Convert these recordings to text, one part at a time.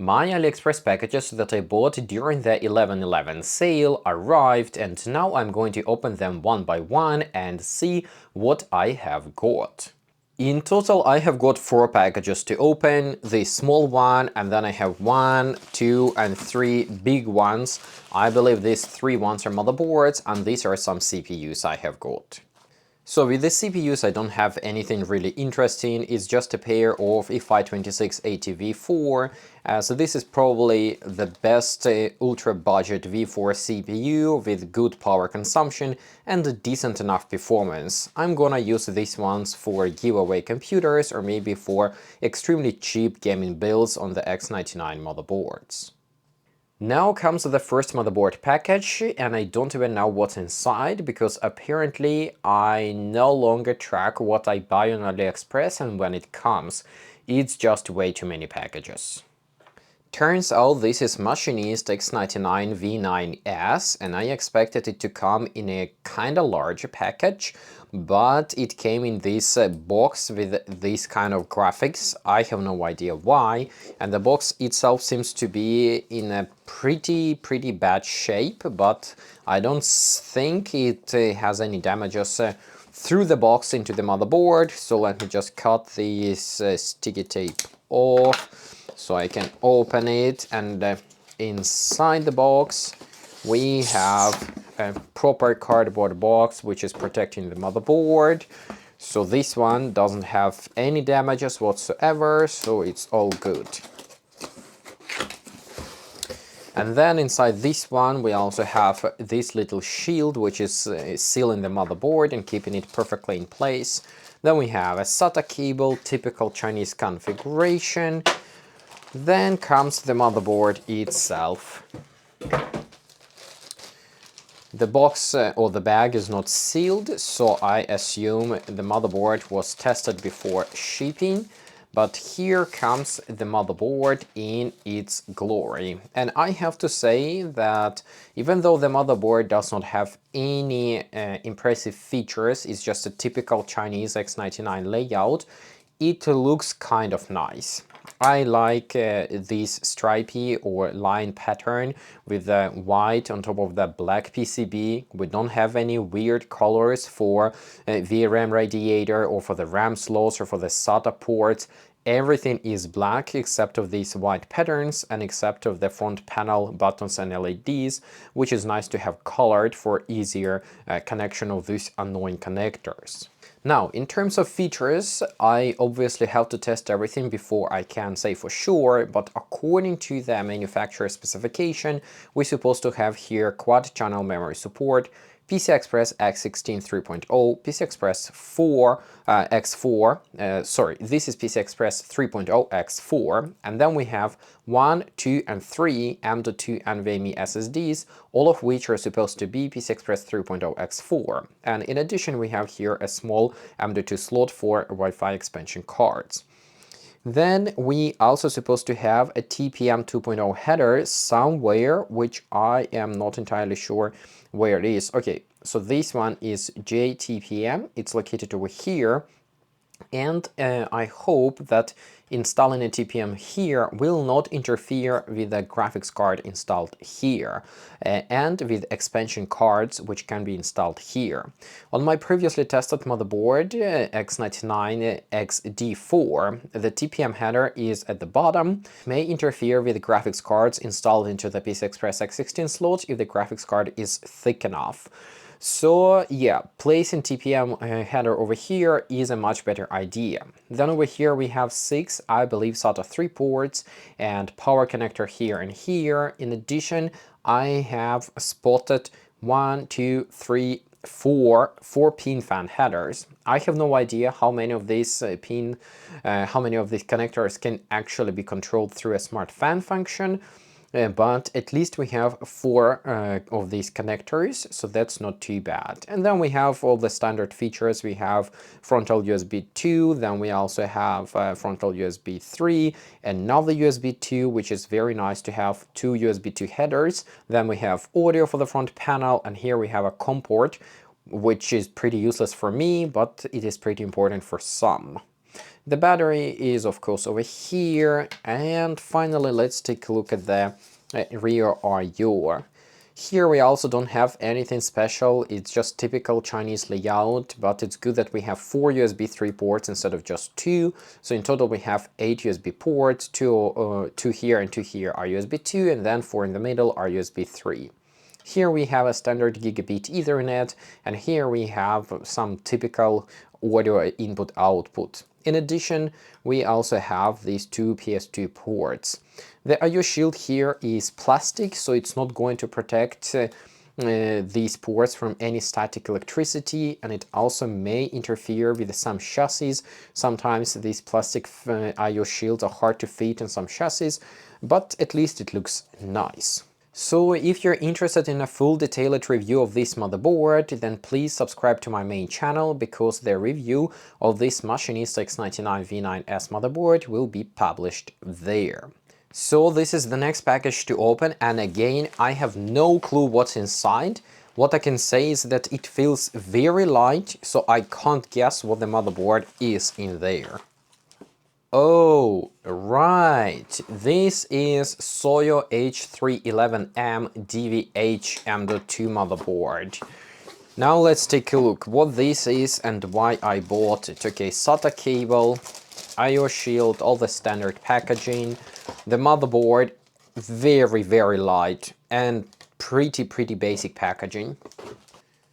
My AliExpress packages that I bought during the 11/11 sale arrived, and now I'm going to open them one by one and see what I have got. In total, I have got 4 packages to open, the small one, and then I have 1, 2, and 3 big ones. I believe these 3 ones are motherboards, and these are some CPUs I have got. So with the CPUs I don't have anything really interesting, it's just a pair of i5-2680 V4, so this is probably the best ultra-budget V4 CPU with good power consumption and decent enough performance. I'm gonna use these ones for giveaway computers or maybe for extremely cheap gaming builds on the X99 motherboards. Now comes the first motherboard package, and I don't even know what's inside, because apparently I no longer track what I buy on AliExpress and when it comes. It's just way too many packages. Turns out this is Machinist X99-V9S, and I expected it to come in a kinda large package, but it came in this box with this kind of graphics. I have no idea why, and the box itself seems to be in a pretty bad shape, but I don't think it has any damages through the box into the motherboard. So let me just cut this sticky tape off so I can open it, and inside the box we have a proper cardboard box which is protecting the motherboard. So this one doesn't have any damages whatsoever, so it's all good. And then inside this one we also have this little shield which is sealing the motherboard and keeping it perfectly in place. Then we have a SATA cable, typical Chinese configuration. Then comes the motherboard itself. The box or the bag is not sealed, so I assume the motherboard was tested before shipping. But here comes the motherboard in its glory. And I have to say that even though the motherboard does not have any impressive features, it's just a typical Chinese X99 layout, it looks kind of nice. I like this stripy or line pattern with the white on top of the black PCB. We don't have any weird colors for VRAM radiator or for the RAM slots or for the SATA ports. Everything is black except of these white patterns and except of the front panel buttons and LEDs, which is nice to have colored for easier connection of these annoying connectors. Now, in terms of features, I obviously have to test everything before I can say for sure, but according to the manufacturer specification, we're supposed to have here quad channel memory support, PCI Express X16 3.0, PCI Express 4 X4, this is PCI Express 3.0 X4, and then we have 1, 2, and 3 M.2 NVMe SSDs, all of which are supposed to be PCI Express 3.0 X4. And in addition, we have here a small M.2 slot for Wi-Fi expansion cards. Then we also supposed to have a TPM 2.0 header somewhere, which I am not entirely sure where it is. Okay, so this one is JTPM, it's located over here, and I hope that installing a TPM here will not interfere with the graphics card installed here and with expansion cards which can be installed here. On my previously tested motherboard X99-XD4, the TPM header is at the bottom, may interfere with the graphics cards installed into the PCI Express X16 slot if the graphics card is thick enough. So yeah, placing TPM header over here is a much better idea. Then over here we have 6, I believe, SATA 3 ports and power connector here and here. In addition, I have spotted 1, 2, 3, 4 pin fan headers. I have no idea how many of these connectors can actually be controlled through a smart fan function. But at least we have 4 of these connectors, so that's not too bad. And then we have all the standard features. We have frontal USB 2, then we also have frontal USB 3, another USB 2, which is very nice to have 2 USB 2 headers. Then we have audio for the front panel, and here we have a COM port, which is pretty useless for me, but it is pretty important for some. The battery is of course over here, and finally let's take a look at the rear I/O. Here we also don't have anything special, it's just typical Chinese layout, but it's good that we have 4 USB 3 ports instead of just 2. So in total we have 8 USB ports, 2 here and 2 here are USB 2, and then 4 in the middle are USB 3. Here we have a standard gigabit Ethernet, and here we have some typical audio input-output. In addition, we also have these 2 PS2 ports. The I/O shield here is plastic, so it's not going to protect these ports from any static electricity, and it also may interfere with some chassis. Sometimes these plastic I/O shields are hard to fit in some chassis, but at least it looks nice. So if you're interested in a full detailed review of this motherboard, then please subscribe to my main channel, because the review of this Machinist X99-V9S motherboard will be published there. So this is the next package to open, and again I have no clue what's inside. What I can say is that it feels very light, so I can't guess what the motherboard is in there. Oh, right, this is SOYO H311M-DVH M.2 motherboard. Now let's take a look what this is and why I bought it. Okay, SATA cable, I/O shield, all the standard packaging. The motherboard, very light and pretty basic packaging.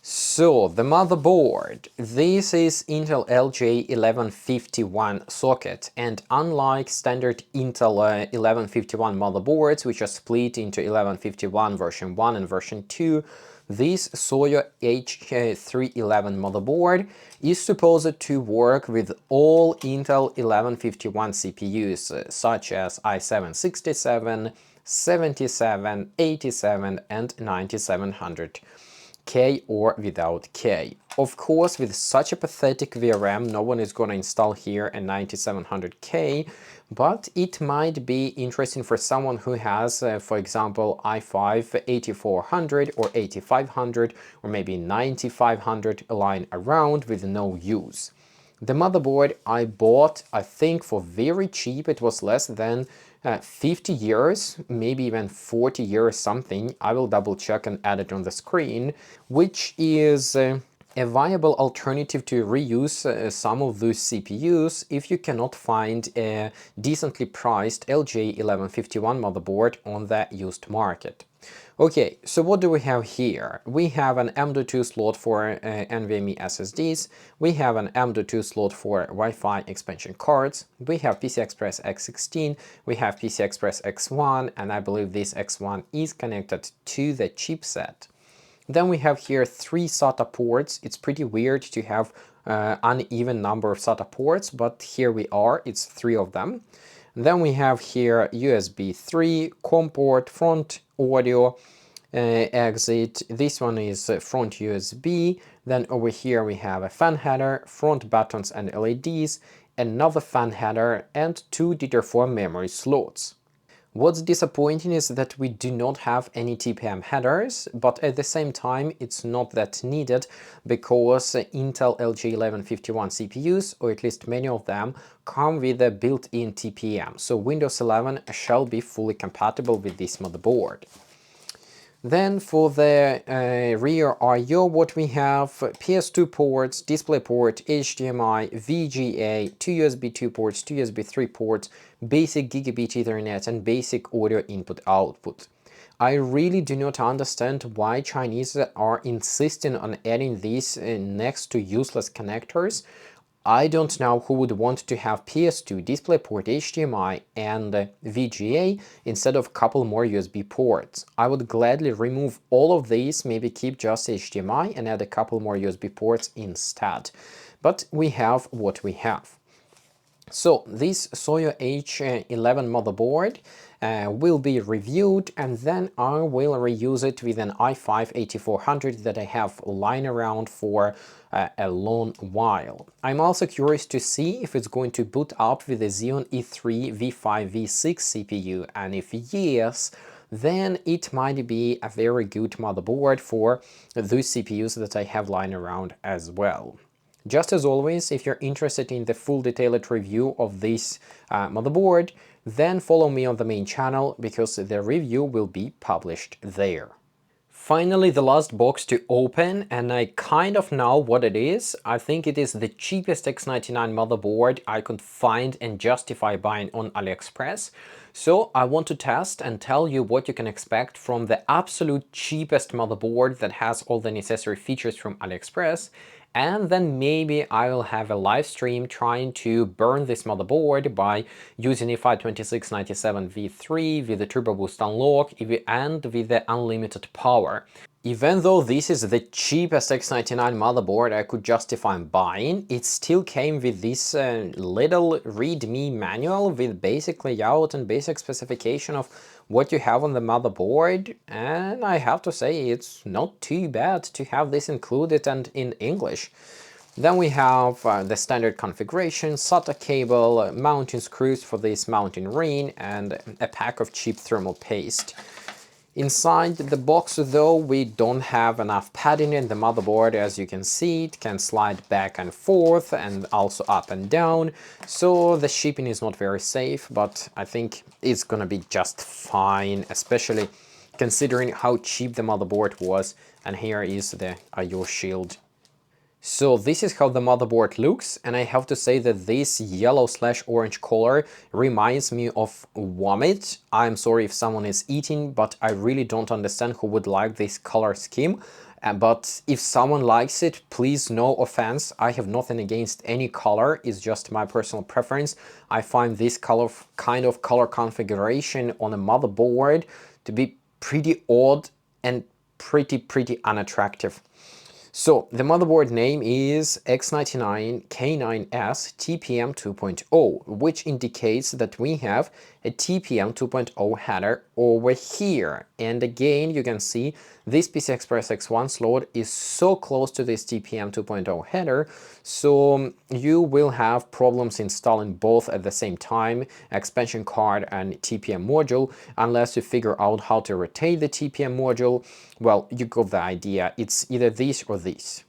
So, the motherboard. This is Intel LJ1151 socket, and unlike standard Intel 1151 motherboards, which are split into 1151 version 1 and version 2, this SOYO H311 motherboard is supposed to work with all Intel 1151 CPUs, such as i7-67, 77, 87 and 9700. K or without K. Of course, with such a pathetic VRM, no one is going to install here a 9700K, but it might be interesting for someone who has, for example, i5 8400 or 8500 or maybe 9500 lying around with no use. The motherboard I bought, I think, for very cheap. It was less than 50 years, maybe even 40 years something. I will double check and add it on the screen, which is a viable alternative to reuse some of those CPUs if you cannot find a decently priced LJ1151 motherboard on the used market. Okay, so what do we have here? We have an M.2 slot for NVMe SSDs, we have an M.2 slot for Wi-Fi expansion cards, we have PCI Express X16, we have PCI Express X1, and I believe this X1 is connected to the chipset. Then we have here 3 SATA ports. It's pretty weird to have uneven number of SATA ports, but here we are, it's 3 of them. Then we have here USB 3, COM port, front audio exit. This one is front USB. Then over here we have a fan header, front buttons and LEDs, another fan header, and 2 DDR4 memory slots. What's disappointing is that we do not have any TPM headers, but at the same time it's not that needed, because Intel LJ1151 CPUs, or at least many of them, come with a built-in TPM, so Windows 11 shall be fully compatible with this motherboard. Then for the rear I/O, what we have: PS2 ports, DisplayPort, HDMI, VGA, 2 USB 2 ports, 2 USB 3 ports, basic gigabit Ethernet, and basic audio input-output. I really do not understand why Chinese are insisting on adding these next to useless connectors. I don't know who would want to have PS2, DisplayPort, HDMI, and VGA instead of a couple more USB ports. I would gladly remove all of these, maybe keep just HDMI and add a couple more USB ports instead. But we have what we have. So this SOYO H11 motherboard will be reviewed, and then I will reuse it with an i5 8400 that I have lying around for a long while. I'm also curious to see if it's going to boot up with the Xeon E3 V5 V6 CPU, and if yes, then it might be a very good motherboard for those CPUs that I have lying around as well. Just as always, if you're interested in the full detailed review of this motherboard, then follow me on the main channel because the review will be published there. Finally, the last box to open, and I kind of know what it is. I think it is the cheapest X99 motherboard I could find and justify buying on AliExpress. So I want to test and tell you what you can expect from the absolute cheapest motherboard that has all the necessary features from AliExpress. And then maybe I will have a live stream trying to burn this motherboard by using a 52697V3 with the turbo boost unlock and with the unlimited power. Even though this is the cheapest X99 motherboard I could justify buying, it still came with this little readme manual with basic layout and basic specification of what you have on the motherboard, and I have to say it's not too bad to have this included and in English. Then we have the standard configuration, SATA cable, mounting screws for this mounting ring, and a pack of cheap thermal paste. Inside the box, though, we don't have enough padding in the motherboard. As you can see, it can slide back and forth and also up and down, so the shipping is not very safe, but I think it's gonna be just fine, especially considering how cheap the motherboard was. And here is the I/O shield. So this is how the motherboard looks, and I have to say that this yellow/orange color reminds me of vomit. I'm sorry if someone is eating, but I really don't understand who would like this color scheme. But if someone likes it, please, no offense, I have nothing against any color, it's just my personal preference. I find this kind of color configuration on a motherboard to be pretty odd and pretty unattractive. So the motherboard name is X99-K9S-TPM2.0, which indicates that we have a TPM 2.0 header over here. And again, you can see this PCI Express X1 slot is so close to this TPM 2.0 header, so you will have problems installing both at the same time, expansion card and TPM module, unless you figure out how to rotate the TPM module. Well, you got the idea, it's either this or this.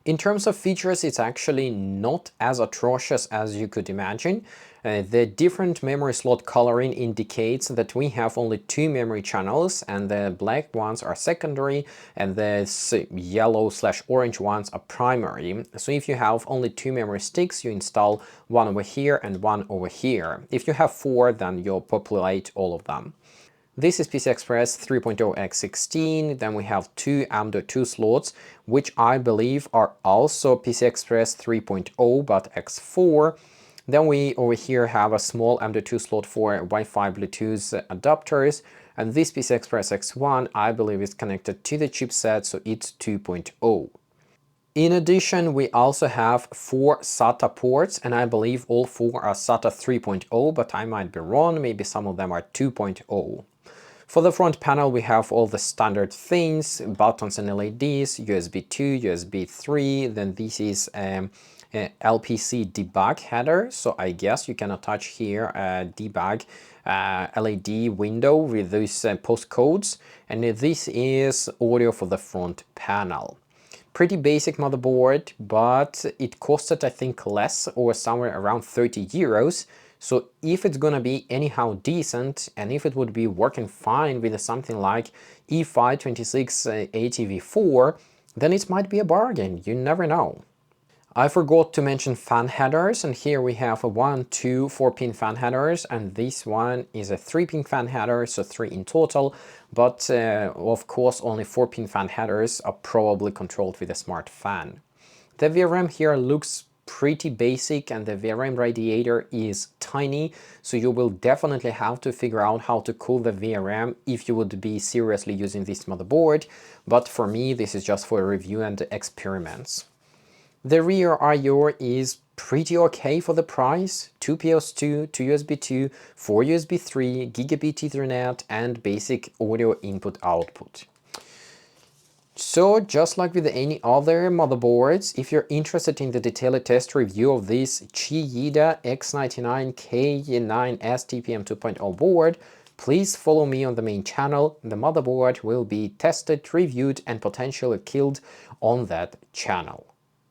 In terms of features, it's actually not as atrocious as you could imagine. The different memory slot coloring indicates that we have only 2 memory channels, and the black ones are secondary and the yellow/orange ones are primary. So if you have only 2 memory sticks, you install one over here and one over here. If you have 4, then you'll populate all of them. This is PCI Express 3.0 X16, then we have 2 M.2 slots, which I believe are also PCI Express 3.0 but X4. Then we over here have a small M.2 slot for Wi-Fi Bluetooth adapters, and this PCI Express X1 I believe is connected to the chipset, so it's 2.0. In addition, we also have 4 SATA ports, and I believe all 4 are SATA 3.0, but I might be wrong, maybe some of them are 2.0. For the front panel, we have all the standard things, buttons and LEDs, USB 2, USB 3, then this is a LPC debug header, so I guess you can attach here a debug LED window with these postcodes, and this is audio for the front panel. Pretty basic motherboard, but it costed I think less, or somewhere around 30 euros. So if it's gonna be anyhow decent, and if it would be working fine with something like E5-2680V4, then it might be a bargain, you never know. I forgot to mention fan headers, and here we have a 1, 2, 4-pin fan headers, and this one is a 3-pin fan header, so 3 in total, but of course only 4-pin fan headers are probably controlled with a smart fan. The VRM here looks pretty basic, and the VRM radiator is tiny, so you will definitely have to figure out how to cool the VRM if you would be seriously using this motherboard, but for me this is just for a review and experiments. The rear I/O is pretty okay for the price, 2 PS2, 2 USB 2, 4 USB 3, gigabit Ethernet, and basic audio input-output. So, just like with any other motherboards, if you're interested in the detailed test review of this Qiyida X99-K9S-TPM2.0 board, please follow me on the main channel. The motherboard will be tested, reviewed, and potentially killed on that channel.